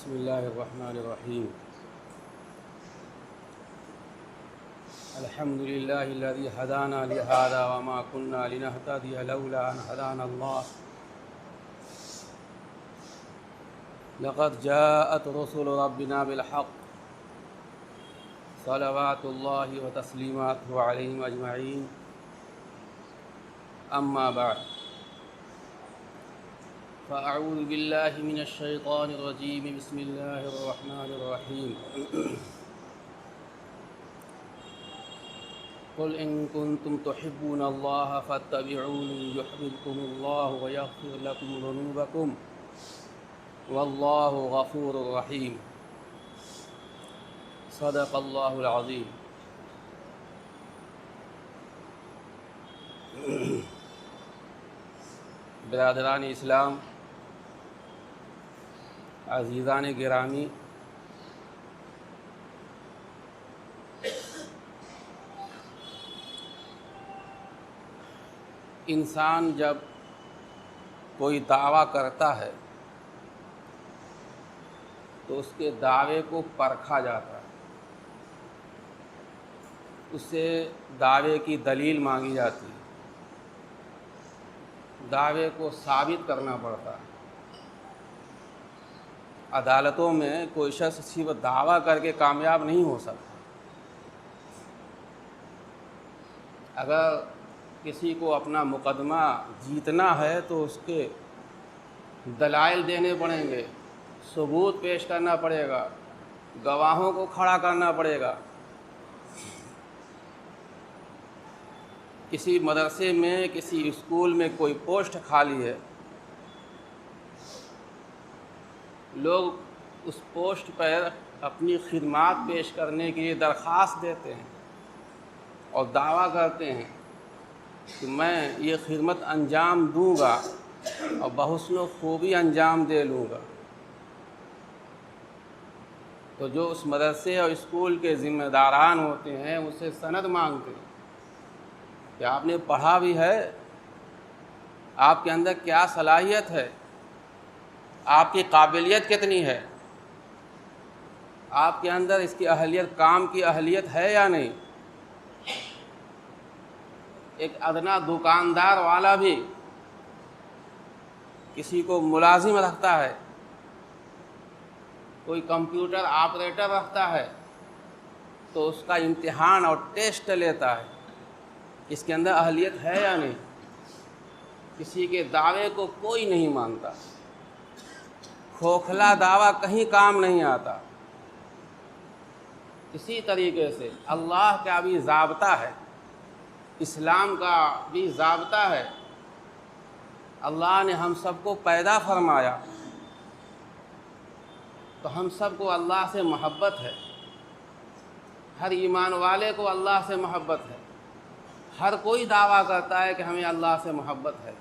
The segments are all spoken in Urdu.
بسم اللہ الرحمن الرحیم الحمد للہ الذی ہدانا لہذا وما كنا لنہتدی لولا ان ہدانا اللہ لقد جاءت رسل ربنا بالحق صلوات اللہ وتسلیماتہ علیہم اجمعین اما بعد فاعوذ باللہ من الشیطان الرجیم بسم اللہ الرحمن الرحیم قل ان کنتم تحبون اللہ فاتبعونی یحببکم اللہ ویغفر لکم ذنوبکم واللہ غفور رحیم صدق اللہ العظیم۔ برادران اسلام، عزیزان گرامی، انسان جب کوئی دعویٰ کرتا ہے تو اس کے دعوے کو پرکھا جاتا ہے، اس سے دعوے کی دلیل مانگی جاتی ہے، دعوے کو ثابت کرنا پڑتا ہے۔ عدالتوں میں کوئی شخص صرف دعویٰ کر کے کامیاب نہیں ہو سکتا۔ اگر کسی کو اپنا مقدمہ جیتنا ہے تو اس کے دلائل دینے پڑیں گے، ثبوت پیش کرنا پڑے گا، گواہوں کو کھڑا کرنا پڑے گا۔ کسی مدرسے میں، کسی اسکول میں کوئی پوسٹ خالی ہے، لوگ اس پوسٹ پر اپنی خدمات پیش کرنے کے لیے درخواست دیتے ہیں اور دعویٰ کرتے ہیں کہ میں یہ خدمت انجام دوں گا اور بحسن و خوبی انجام دے لوں گا۔ تو جو اس مدرسے اور اسکول کے ذمہ داران ہوتے ہیں اس سے سند مانگتے ہیں کہ آپ نے پڑھا بھی ہے، آپ کے اندر کیا صلاحیت ہے، آپ کی قابلیت کتنی ہے، آپ کے اندر اس کی اہلیت، کام کی اہلیت ہے یا نہیں۔ ایک ادنا دکاندار والا بھی کسی کو ملازم رکھتا ہے، کوئی کمپیوٹر آپریٹر رکھتا ہے تو اس کا امتحان اور ٹیسٹ لیتا ہے، اس کے اندر اہلیت ہے یا نہیں۔ کسی کے دعوے کو کوئی نہیں مانتا، کھوکھلا دعویٰ کہیں کام نہیں آتا۔ اسی طریقے سے اللہ کا بھی ضابطہ ہے، اسلام کا بھی ضابطہ ہے۔ اللہ نے ہم سب کو پیدا فرمایا تو ہم سب کو اللہ سے محبت ہے، ہر ایمان والے کو اللہ سے محبت ہے۔ ہر کوئی دعویٰ کرتا ہے کہ ہمیں اللہ سے محبت ہے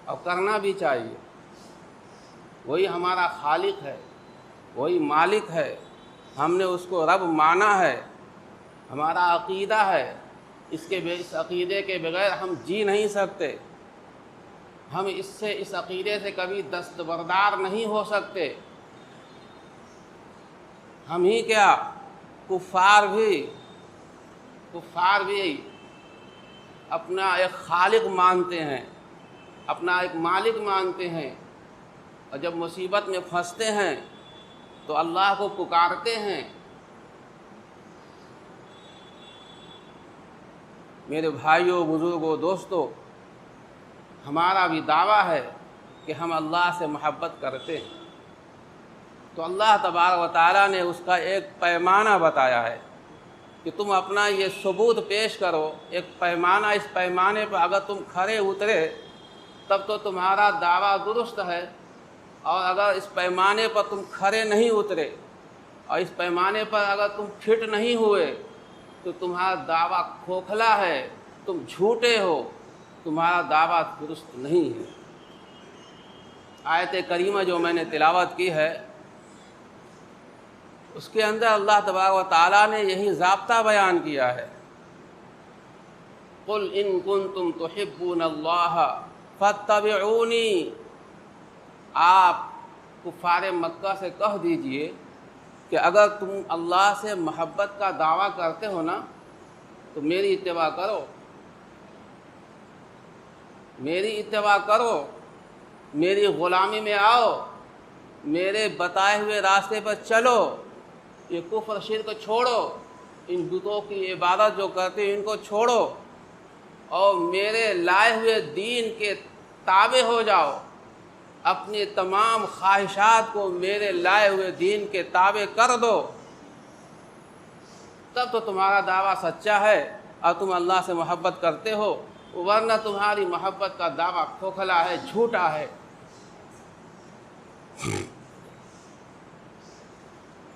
اور کرنا بھی چاہیے۔ وہی ہمارا خالق ہے، وہی مالک ہے، ہم نے اس کو رب مانا ہے، ہمارا عقیدہ ہے، اس عقیدے کے بغیر ہم جی نہیں سکتے، ہم اس عقیدے سے کبھی دستبردار نہیں ہو سکتے۔ ہم ہی کیا، کفار بھی اپنا ایک خالق مانتے ہیں، اپنا ایک مالک مانتے ہیں، اور جب مصیبت میں پھنستے ہیں تو اللہ کو پکارتے ہیں۔ میرے بھائیوں، بزرگوں، دوستوں، ہمارا بھی دعویٰ ہے کہ ہم اللہ سے محبت کرتے ہیں، تو اللہ تبارک و تعالیٰ نے اس کا ایک پیمانہ بتایا ہے کہ تم اپنا یہ ثبوت پیش کرو، ایک پیمانہ، اس پیمانے پر اگر تم کھرے اترے تب تو تمہارا دعویٰ درست ہے، اور اگر اس پیمانے پر تم کھرے نہیں اترے اور اس پیمانے پر اگر تم فٹ نہیں ہوئے تو تمہارا دعویٰ کھوکھلا ہے، تم جھوٹے ہو، تمہارا دعویٰ درست نہیں ہے۔ آیت کریمہ جو میں نے تلاوت کی ہے اس کے اندر اللہ تبارک و تعالیٰ نے یہی ضابطہ بیان کیا ہے، قل ان کنتم تحبون اللہ فاتبعونی۔ آپ کفار مکہ سے کہہ دیجئے کہ اگر تم اللہ سے محبت کا دعویٰ کرتے ہو نا تو میری اتباع کرو، میری اتباع کرو، میری غلامی میں آؤ، میرے بتائے ہوئے راستے پر چلو، یہ کفر شرک چھوڑو، ان بتوں کی عبادت جو کرتے ہیں ان کو چھوڑو اور میرے لائے ہوئے دین کے تابع ہو جاؤ، اپنی تمام خواہشات کو میرے لائے ہوئے دین کے تابع کر دو، تب تو تمہارا دعویٰ سچا ہے اور تم اللہ سے محبت کرتے ہو، ورنہ تمہاری محبت کا دعویٰ کھوکھلا ہے، جھوٹا ہے۔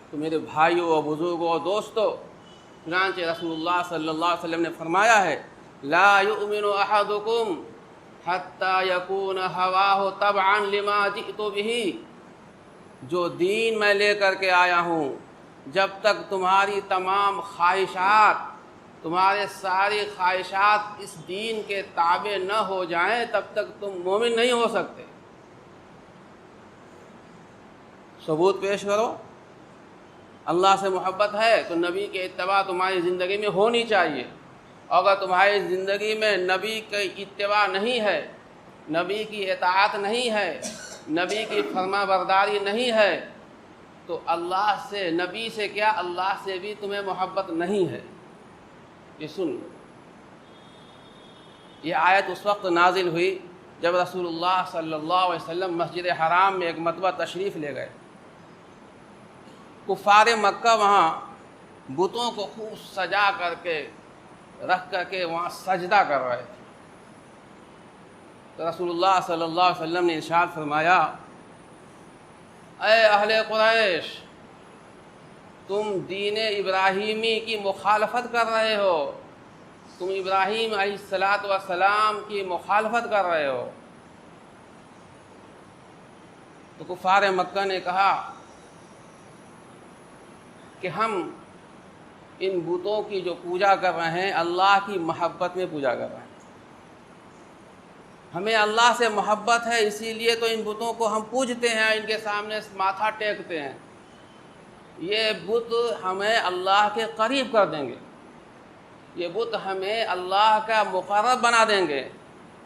تو میرے بھائیوں اور بزرگوں اور دوستوں، چنانچہ رسول اللہ صلی اللہ علیہ وسلم نے فرمایا ہے لا یؤمن احدکم حتی یکون ہواہ تبعا لما جئت بہ، جو دین میں لے کر کے آیا ہوں، جب تک تمہاری تمام خواہشات، تمہارے ساری خواہشات اس دین کے تابع نہ ہو جائیں تب تک تم مومن نہیں ہو سکتے۔ ثبوت پیش کرو۔ اللہ سے محبت ہے تو نبی کی اتباع تمہاری زندگی میں ہونی چاہیے، اور اگر تمہاری زندگی میں نبی کی اتباع نہیں ہے، نبی کی اطاعت نہیں ہے، نبی کی فرما برداری نہیں ہے، تو اللہ سے، نبی سے کیا اللہ سے بھی تمہیں محبت نہیں ہے۔ یہ سن لو، یہ آیت اس وقت نازل ہوئی جب رسول اللہ صلی اللہ علیہ وسلم مسجد حرام میں ایک مرتبہ تشریف لے گئے۔ کفار مکہ وہاں بتوں کو خوب سجا کر کے رکھ کر کے وہاں سجدہ کر رہے تھے، تو رسول اللہ صلی اللہ علیہ وسلم نے ارشاد فرمایا اے اہل قریش، تم دین ابراہیمی کی مخالفت کر رہے ہو، تم ابراہیم علیہ السلام کی مخالفت کر رہے ہو۔ تو کفار مکہ نے کہا کہ ہم ان بتوں کی جو پوجا کر رہے ہیں اللہ کی محبت میں پوجا کر رہے ہیں، ہمیں اللہ سے محبت ہے اسی لیے تو ان بتوں کو ہم پوجتے ہیں، ان کے سامنے ماتھا ٹیکتے ہیں، یہ بت ہمیں اللہ کے قریب کر دیں گے، یہ بت ہمیں اللہ کا مقرب بنا دیں گے،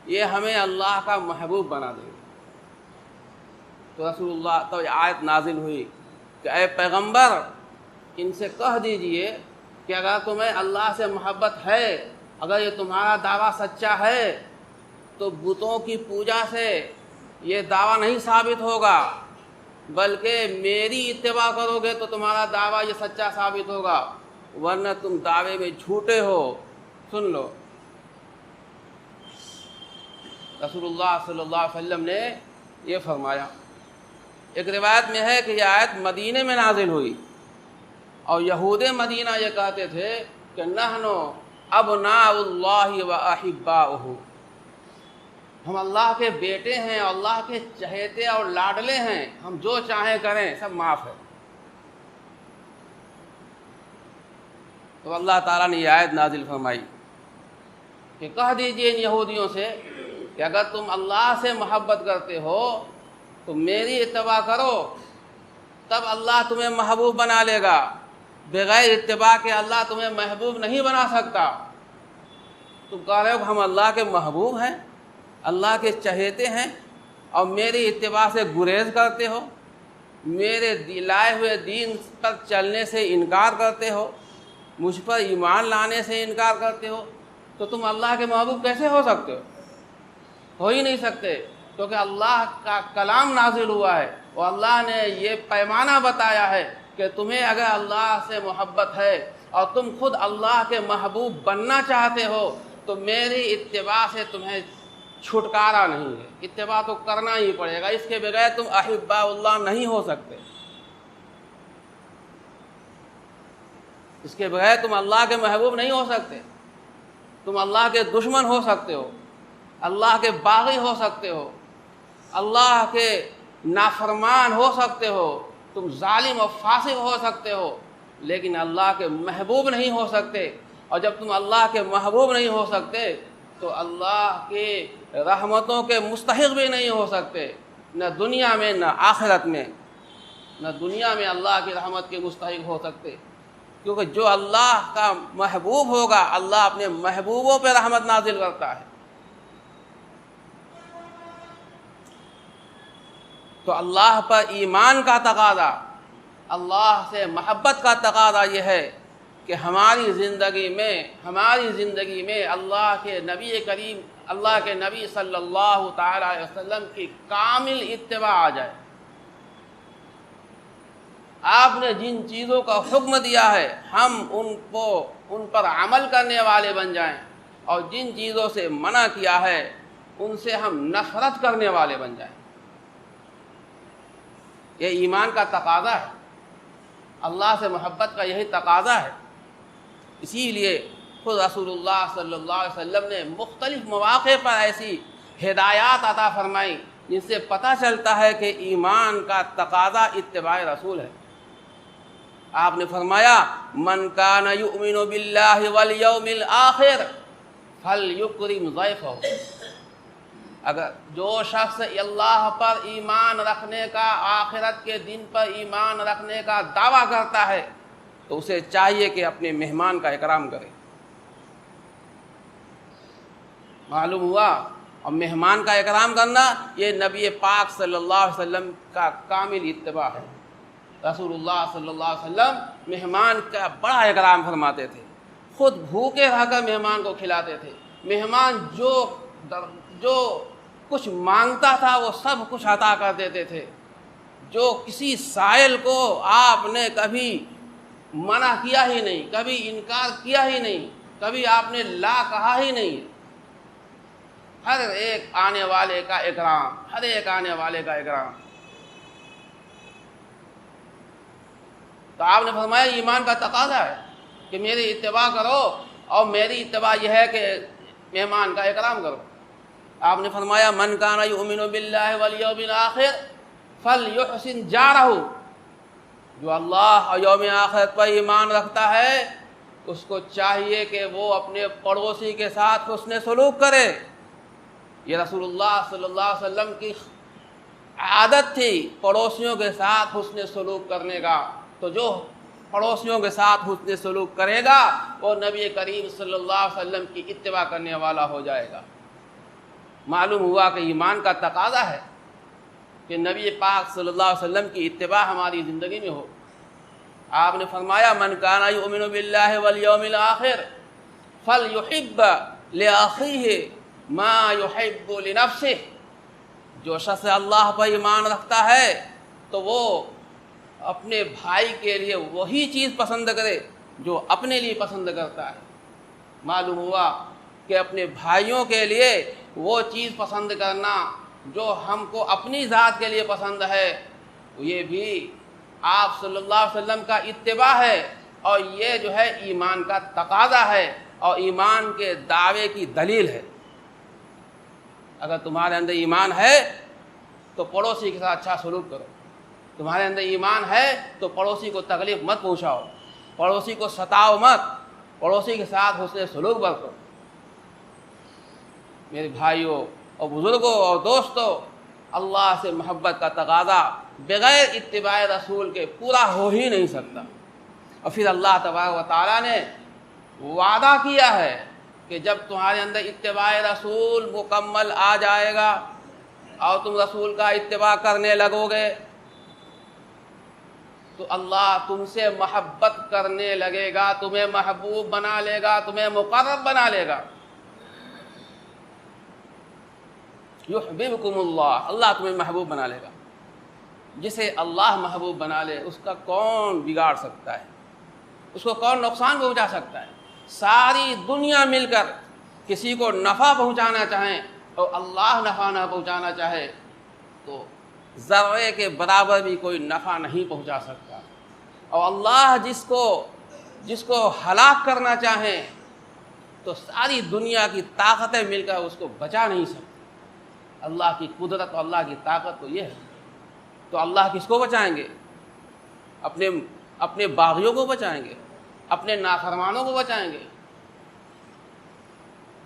یہ ہمیں اللہ کا محبوب بنا دیں گے۔ تو رسول اللہ تو آیت نازل ہوئی کہ اے پیغمبر، ان سے کہہ دیجئے کہ اگر تمہیں اللہ سے محبت ہے، اگر یہ تمہارا دعویٰ سچا ہے تو بتوں کی پوجا سے یہ دعویٰ نہیں ثابت ہوگا، بلکہ میری اتباع کرو گے تو تمہارا دعویٰ یہ سچا ثابت ہوگا، ورنہ تم دعوے میں جھوٹے ہو۔ سن لو، رسول اللہ صلی اللہ علیہ وسلم نے یہ فرمایا۔ ایک روایت میں ہے کہ یہ آیت مدینے میں نازل ہوئی، اور یہود مدینہ یہ کہتے تھے کہ نحن ابناء اللہ و احباؤہ، ہم اللہ کے بیٹے ہیں، اللہ کے چہیتے اور لاڈلے ہیں، ہم جو چاہیں کریں سب معاف ہے۔ تو اللہ تعالیٰ نے یہ آیت نازل فرمائی کہ کہہ دیجئے ان یہودیوں سے کہ اگر تم اللہ سے محبت کرتے ہو تو میری اتباع کرو، تب اللہ تمہیں محبوب بنا لے گا، بغیر اتباع کے اللہ تمہیں محبوب نہیں بنا سکتا۔ تم کہہ رہے ہو کہ ہم اللہ کے محبوب ہیں، اللہ کے چہیتے ہیں، اور میری اتباع سے گریز کرتے ہو، میرے لائے ہوئے دین پر چلنے سے انکار کرتے ہو، مجھ پر ایمان لانے سے انکار کرتے ہو، تو تم اللہ کے محبوب کیسے ہو سکتے ہو ہی نہیں سکتے، کیونکہ اللہ کا کلام نازل ہوا ہے اور اللہ نے یہ پیمانہ بتایا ہے کہ تمہیں اگر اللہ سے محبت ہے اور تم خود اللہ کے محبوب بننا چاہتے ہو تو میری اتباع سے تمہیں چھٹکارا نہیں ہے، اتباع تو کرنا ہی پڑے گا، اس کے بغیر تم احباء اللہ نہیں ہو سکتے، اس کے بغیر تم اللہ کے محبوب نہیں ہو سکتے، تم اللہ کے دشمن ہو سکتے ہو، اللہ کے باغی ہو سکتے ہو، اللہ کے نافرمان ہو سکتے ہو، تم ظالم و فاسق ہو سکتے ہو، لیکن اللہ کے محبوب نہیں ہو سکتے، اور جب تم اللہ کے محبوب نہیں ہو سکتے تو اللہ کے رحمتوں کے مستحق بھی نہیں ہو سکتے۔ نہ دنیا میں نہ آخرت میں، نہ دنیا میں اللہ کی رحمت کے مستحق ہو سکتے، کیونکہ جو اللہ کا محبوب ہوگا اللہ اپنے محبوبوں پہ رحمت نازل کرتا ہے۔ تو اللہ پر ایمان کا تقاضا، اللہ سے محبت کا تقاضا یہ ہے کہ ہماری زندگی میں اللہ کے نبی کریم، اللہ کے نبی صلی اللہ تعالی علیہ وسلم کی کامل اتباع آ جائے۔ آپ نے جن چیزوں کا حکم دیا ہے ہم ان پر عمل کرنے والے بن جائیں، اور جن چیزوں سے منع کیا ہے ان سے ہم نفرت کرنے والے بن جائیں۔ یہ ایمان کا تقاضا ہے، اللہ سے محبت کا یہی تقاضا ہے۔ اسی لیے خود رسول اللہ صلی اللہ علیہ وسلم نے مختلف مواقع پر ایسی ہدایات عطا فرمائی جن سے پتہ چلتا ہے کہ ایمان کا تقاضا اتباع رسول ہے۔ آپ نے فرمایا من کان یؤمن باللہ والیوم الآخر فلیکرم ضیفہ، اگر جو شخص اللہ پر ایمان رکھنے کا، آخرت کے دن پر ایمان رکھنے کا دعویٰ کرتا ہے تو اسے چاہیے کہ اپنے مہمان کا اکرام کرے۔ معلوم ہوا، اور مہمان کا اکرام کرنا یہ نبی پاک صلی اللہ علیہ وسلم کا کامل اتباع ہے۔ رسول اللہ صلی اللہ علیہ وسلم مہمان کا بڑا اکرام فرماتے تھے، خود بھوکے رہ کر مہمان کو کھلاتے تھے۔ مہمان جو کچھ مانگتا تھا وہ سب کچھ عطا کر دیتے تھے۔ جو کسی سائل کو آپ نے کبھی منع کیا ہی نہیں، کبھی انکار کیا ہی نہیں، کبھی آپ نے لا کہا ہی نہیں۔ ہر ایک آنے والے کا اکرام، ہر ایک آنے والے کا اکرام۔ تو آپ نے فرمایا ایمان کا تقاضا ہے کہ میری اتباع کرو، اور میری اتباع یہ ہے کہ مہمان کا اکرام کرو۔ آپ نے فرمایا من کان یؤمن باللہ والیوم الآخر فلیحسن جارہ، جو اللہ اور یوم آخرت پر ایمان رکھتا ہے اس کو چاہیے کہ وہ اپنے پڑوسی کے ساتھ حسن سلوک کرے۔ یہ رسول اللہ صلی اللہ علیہ وسلم کی عادت تھی پڑوسیوں کے ساتھ حسن سلوک کرنے کا۔ تو جو پڑوسیوں کے ساتھ حسن سلوک کرے گا وہ نبی کریم صلی اللہ علیہ وسلم کی اتباع کرنے والا ہو جائے گا۔ معلوم ہوا کہ ایمان کا تقاضا ہے کہ نبی پاک صلی اللہ علیہ وسلم کی اتباع ہماری زندگی میں ہو۔ آپ نے فرمایا من کان یؤمن باللہ والیوم الآخر فلیحب لأخیہ ما یحب لنفسہ، جو شخص اللہ پر ایمان رکھتا ہے تو وہ اپنے بھائی کے لیے وہی چیز پسند کرے جو اپنے لیے پسند کرتا ہے۔ معلوم ہوا کہ اپنے بھائیوں کے لیے وہ چیز پسند کرنا جو ہم کو اپنی ذات کے لیے پسند ہے، یہ بھی آپ صلی اللہ علیہ وسلم کا اتباع ہے، اور یہ جو ہے ایمان کا تقاضا ہے اور ایمان کے دعوے کی دلیل ہے۔ اگر تمہارے اندر ایمان ہے تو پڑوسی کے ساتھ اچھا سلوک کرو، تمہارے اندر ایمان ہے تو پڑوسی کو تکلیف مت پہنچاؤ، پڑوسی کو ستاؤ مت، پڑوسی کے ساتھ حسن سلوک برتو۔ میرے بھائیوں اور بزرگوں اور دوستوں، اللہ سے محبت کا تقاضا بغیر اتباع رسول کے پورا ہو ہی نہیں سکتا۔ اور پھر اللہ تبارک و تعالیٰ نے وعدہ کیا ہے کہ جب تمہارے اندر اتباع رسول مکمل آ جائے گا اور تم رسول کا اتباع کرنے لگو گے تو اللہ تم سے محبت کرنے لگے گا، تمہیں محبوب بنا لے گا، تمہیں مقرب بنا لے گا۔ یحببکم اللہ، اللہ تمہیں محبوب بنا لے گا۔ جسے اللہ محبوب بنا لے اس کا کون بگاڑ سکتا ہے، اس کو کون نقصان پہنچا سکتا ہے؟ ساری دنیا مل کر کسی کو نفع پہنچانا چاہیں اور اللہ نفع نہ پہنچانا چاہے تو ذرے کے برابر بھی کوئی نفع نہیں پہنچا سکتا۔ اور اللہ جس کو ہلاک کرنا چاہیں تو ساری دنیا کی طاقتیں مل کر اس کو بچا نہیں سکتی۔ اللہ کی قدرت اور اللہ کی طاقت تو یہ ہے۔ تو اللہ کس کو بچائیں گے؟ اپنے باغیوں کو بچائیں گے، اپنے نافرمانوں کو بچائیں گے،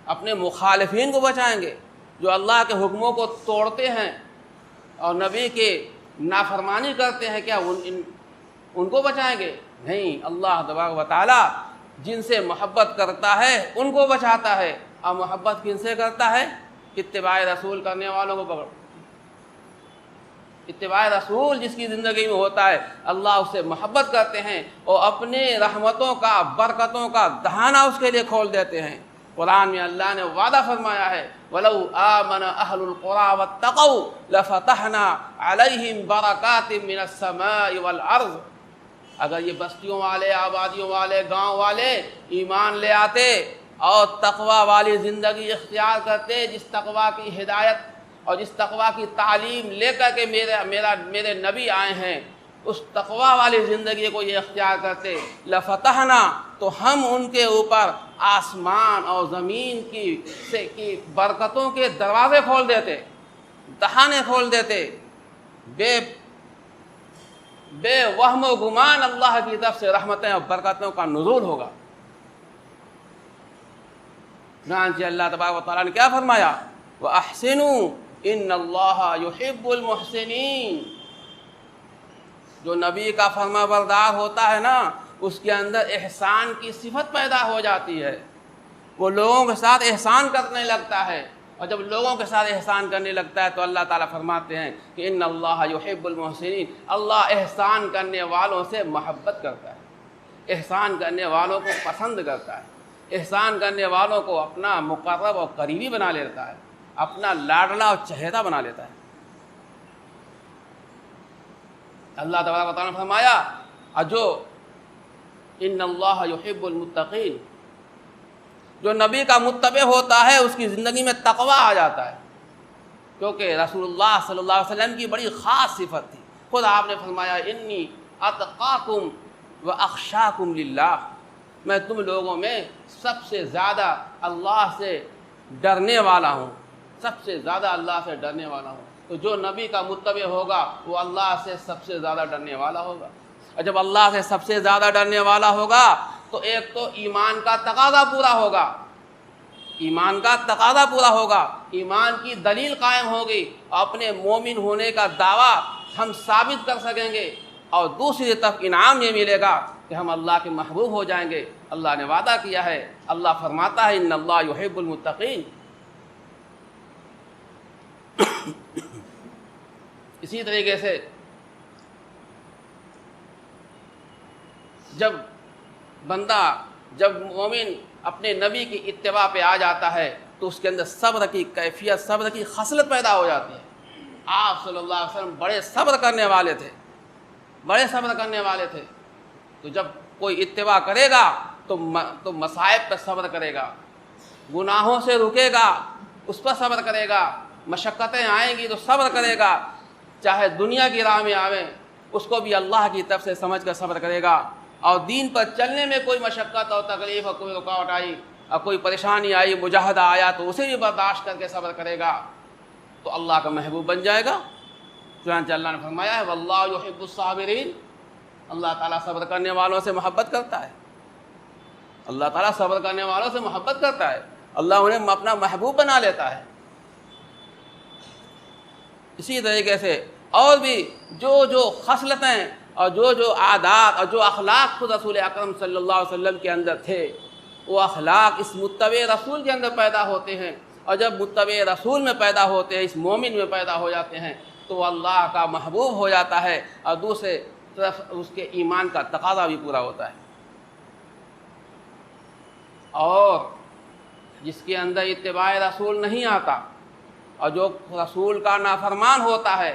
اپنے مخالفین کو بچائیں گے جو اللہ کے حکموں کو توڑتے ہیں، اور نبی کے نافرمانی کرتے ہیں، کیا ان کو بچائیں گے؟ نہیں، اللہ تبارک و تعالیٰ جن سے محبت کرتا ہے ان کو بچاتا ہے، اور محبت کن سے کرتا ہے؟ اتباع رسول کرنے والوں کو پکڑو۔ اتباع رسول جس کی زندگی میں ہوتا ہے، اللہ اس سے محبت کرتے ہیں اور اپنے رحمتوں کا، برکتوں کا دہانہ اس کے لیے کھول دیتے ہیں۔ قرآن میں اللہ نے وعدہ فرمایا ہے وَلَوْ آمَنَ أَهْلُ الْقُرَىٰ وَاتَّقَوْا لَفَتَحْنَا عَلَيْهِمْ بَرَكَاتٍ مِّنَ السَّمَاءِ وَالْأَرْضِ، اگر یہ بستیوں والے، آبادیوں والے، گاؤں والے ایمان لے آتے اور تقوی والی زندگی اختیار کرتے، جس تقوی کی ہدایت اور جس تقوی کی تعلیم لے کر کے میرے نبی آئے ہیں، اس تقوی والی زندگی کو یہ اختیار کرتے، لفتحنا، تو ہم ان کے اوپر آسمان اور زمین کی برکتوں کے دروازے کھول دیتے، دہانے کھول دیتے، بے وہم و گمان اللہ کی طرف سے رحمتیں اور برکتوں کا نزول ہوگا۔ چنانچہ اللہ تبارک و تعالیٰ نے کیا فرمایا؟ وَأَحْسِنُوا إِنَّ اللَّهَ يُحِبُّ الْمُحْسِنِينَ۔ جو نبی کا فرما بردار ہوتا ہے نا، اس کے اندر احسان کی صفت پیدا ہو جاتی ہے، وہ لوگوں کے ساتھ احسان کرنے لگتا ہے، اور جب لوگوں کے ساتھ احسان کرنے لگتا ہے تو اللہ تعالیٰ فرماتے ہیں کہ ان اللہ یحب المحسنین، اللہ احسان کرنے والوں سے محبت کرتا ہے، احسان کرنے والوں کو پسند کرتا ہے، احسان کرنے والوں کو اپنا مقرب اور قریبی بنا لیتا ہے، اپنا لاڈلا اور چہیتا بنا لیتا ہے۔ اللہ تبارک و تعالیٰ نے فرمایا اجو ان اللہ یحب المتقین، جو نبی کا متبع ہوتا ہے اس کی زندگی میں تقوی آ جاتا ہے، کیونکہ رسول اللہ صلی اللہ علیہ وسلم کی بڑی خاص صفت تھی۔ خود آپ نے فرمایا انی اتقاکم و اخشاکم للہ، میں تم لوگوں میں سب سے زیادہ اللہ سے ڈرنے والا ہوں، سب سے زیادہ اللہ سے ڈرنے والا ہوں۔ تو جو نبی کا متبع ہوگا وہ اللہ سے سب سے زیادہ ڈرنے والا ہوگا، اور جب اللہ سے سب سے زیادہ ڈرنے والا ہوگا تو ایک تو ایمان کا تقاضا پورا ہوگا، ایمان کا تقاضا پورا ہوگا، ایمان کی دلیل قائم ہوگی، اور اپنے مومن ہونے کا دعویٰ ہم ثابت کر سکیں گے، اور دوسری طرف انعام یہ ملے گا کہ ہم اللہ کے محبوب ہو جائیں گے۔ اللہ نے وعدہ کیا ہے، اللہ فرماتا ہے ان اللہ یحب المتقین۔ اسی طریقے سے جب مومن اپنے نبی کی اتباع پہ آ جاتا ہے تو اس کے اندر صبر کی کیفیت، صبر کی خصلت پیدا ہو جاتی ہے۔ آپ صلی اللہ علیہ وسلم بڑے صبر کرنے والے تھے، بڑے صبر کرنے والے تھے۔ تو جب کوئی اتباع کرے گا تو مصائب پہ صبر کرے گا، گناہوں سے رکے گا، اس پر صبر کرے گا، مشقتیں آئیں گی تو صبر کرے گا، چاہے دنیا کی راہ میں آویں اس کو بھی اللہ کی طرف سے سمجھ کر صبر کرے گا، اور دین پر چلنے میں کوئی مشقت اور تکلیف اور کوئی رکاوٹ آئی اور کوئی پریشانی آئی، مجاہدہ آیا تو اسے بھی برداشت کر کے صبر کرے گا تو اللہ کا محبوب بن جائے گا۔ چنانچہ اللہ نے فرمایا ہے واللہ یحب الصابرین، اللہ تعالیٰ صبر کرنے والوں سے محبت کرتا ہے، اللہ تعالیٰ صبر کرنے والوں سے محبت کرتا ہے، اللہ انہیں اپنا محبوب بنا لیتا ہے۔ اسی طریقے سے اور بھی جو خصلتیں اور جو عادات اور جو اخلاق خود رسول اکرم صلی اللہ علیہ وسلم کے اندر تھے، وہ اخلاق اس متبع رسول کے اندر پیدا ہوتے ہیں، اور جب متبع رسول میں پیدا ہوتے ہیں، اس مومن میں پیدا ہو جاتے ہیں تو وہ اللہ کا محبوب ہو جاتا ہے، اور دوسرے طرف اس کے ایمان کا تقاضا بھی پورا ہوتا ہے۔ اور جس کے اندر اتباع رسول نہیں آتا اور جو رسول کا نافرمان ہوتا ہے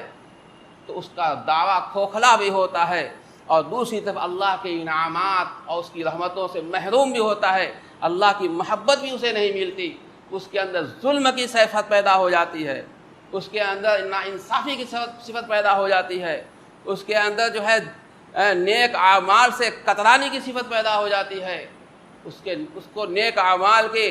تو اس کا دعویٰ کھوکھلا بھی ہوتا ہے، اور دوسری طرف اللہ کے انعامات اور اس کی رحمتوں سے محروم بھی ہوتا ہے، اللہ کی محبت بھی اسے نہیں ملتی، اس کے اندر ظلم کی صفت پیدا ہو جاتی ہے، اس کے اندر ناانصافی کی صفت پیدا ہو جاتی ہے، اس کے اندر جو ہے نیک اعمال سے کترانے کی صفت پیدا ہو جاتی ہے، اس کو نیک اعمال کی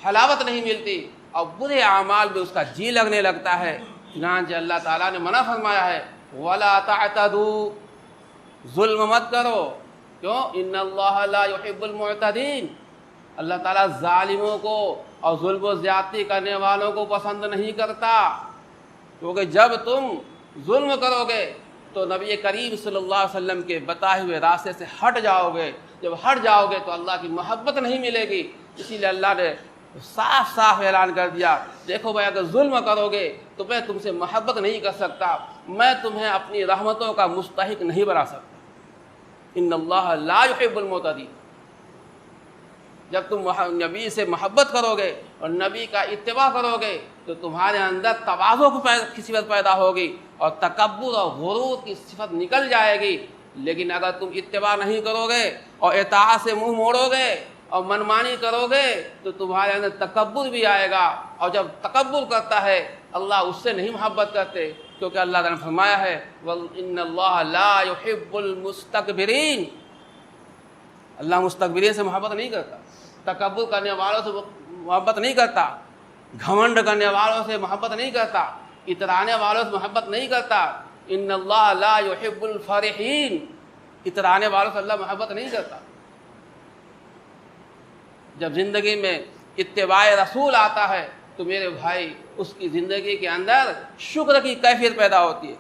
حلاوت نہیں ملتی، اور برے اعمال میں اس کا جی لگنے لگتا ہے۔ چنانچہ اللہ تعالیٰ نے منع فرمایا ہے وَلَا تَعْتَدُوا، ظلم مت کرو، کیوں؟ ان اللہ لا يحب المعتدین، اللہ تعالیٰ ظالموں کو اور ظلم و زیادتی کرنے والوں کو پسند نہیں کرتا۔ کیونکہ جب تم ظلم کرو گے تو نبی کریم صلی اللہ علیہ وسلم کے بتائے ہوئے راستے سے ہٹ جاؤ گے، جب ہٹ جاؤ گے تو اللہ کی محبت نہیں ملے گی۔ اسی لیے اللہ نے صاف صاف اعلان کر دیا، دیکھو بھائی اگر ظلم کرو گے تو میں تم سے محبت نہیں کر سکتا، میں تمہیں اپنی رحمتوں کا مستحق نہیں بنا سکتا۔ ان اللہ لا يحب المعتدین۔ جب تم نبی سے محبت کرو گے اور نبی کا اتباع کرو گے تو تمہارے اندر تواضع کی صفت پیدا ہوگی اور تکبر اور غرور کی صفت نکل جائے گی۔ لیکن اگر تم اتباع نہیں کرو گے اور اطاعت سے منہ موڑو گے اور منمانی کرو گے تو تمہارے اندر تکبر بھی آئے گا، اور جب تکبر کرتا ہے اللہ اس سے نہیں محبت کرتے، کیونکہ اللہ تعالیٰ نے فرمایا ہے وَإِنَّ اللَّهَ لَا يُحِبُّ الْمُسْتَكْبِرِينَ۔ اللہ مستكبرین سے محبت نہیں کرتا، تکبر کرنے والوں سے محبت نہیں کرتا، گھمنڈ کرنے والوں سے محبت نہیں کرتا، اترانے والوں سے محبت نہیں کرتا۔ ان اللہ لا يحب الفرحین، اترانے والوں سے اللہ محبت نہیں کرتا۔ جب زندگی میں اتباع رسول آتا ہے تو میرے بھائی اس کی زندگی کے اندر شکر کی کیفیت پیدا ہوتی ہے،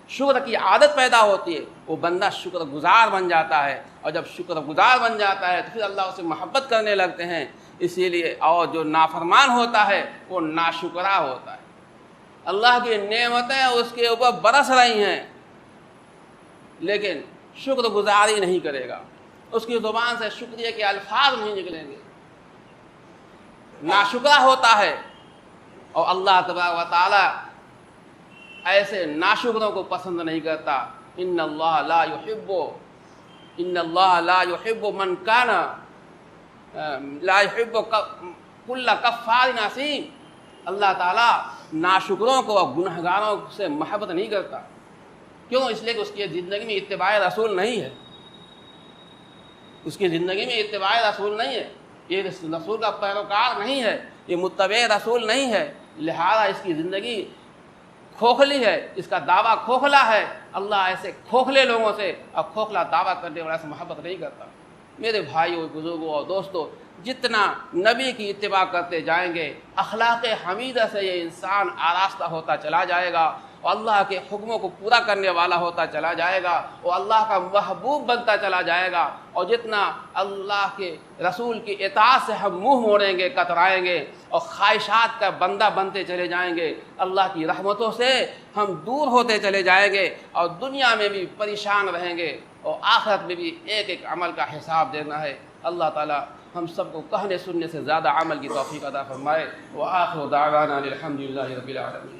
شکر کی عادت پیدا ہوتی ہے، وہ بندہ شکر گزار بن جاتا ہے، اور جب شکر گزار بن جاتا ہے تو پھر اللہ اسے محبت کرنے لگتے ہیں۔ اسی لیے اور جو نافرمان ہوتا ہے وہ ناشکرا ہوتا ہے، اللہ کی نعمتیں اس کے اوپر برس رہی ہیں لیکن شکر گزاری نہیں کرے گا، اس کی زبان سے شکریہ کے الفاظ نہیں نکلیں گے، ناشکرا ہوتا ہے۔ اور اللہ تبارک و تعالی ایسے ناشکروں کو پسند نہیں کرتا۔ ان اللہ لا يحب من کان لا يحب کل کفار اثیم۔ اللہ تعالیٰ ناشکروں کو اور گنہگاروں سے محبت نہیں کرتا۔ کیوں؟ اس لیے کہ اس کی زندگی میں اتباع رسول نہیں ہے، اس کی زندگی میں اتباع رسول نہیں ہے، یہ رسول کا پیروکار نہیں ہے، یہ متبع رسول نہیں ہے، لہذا اس کی زندگی کھوکھلی ہے، اس کا دعویٰ کھوکھلا ہے۔ اللہ ایسے کھوکھلے لوگوں سے اور کھوکھلا دعویٰ کرنے والے سے محبت نہیں کرتا۔ میرے بھائیوں، بزرگوں اور دوستوں، جتنا نبی کی اتباع کرتے جائیں گے اخلاق حمیدہ سے یہ انسان آراستہ ہوتا چلا جائے گا اور اللہ کے حکموں کو پورا کرنے والا ہوتا چلا جائے گا اور اللہ کا محبوب بنتا چلا جائے گا۔ اور جتنا اللہ کے رسول کی اطاعت سے ہم منہ موڑیں گے، کترائیں گے اور خواہشات کا بندہ بنتے چلے جائیں گے، اللہ کی رحمتوں سے ہم دور ہوتے چلے جائیں گے اور دنیا میں بھی پریشان رہیں گے اور آخرت میں بھی ایک ایک عمل کا حساب دینا ہے۔ اللہ تعالیٰ ہم سب کو کہنے سننے سے زیادہ عمل کی توفیق عطا فرمائے۔ وآخر دعوانا الحمد للہ رب العالمین۔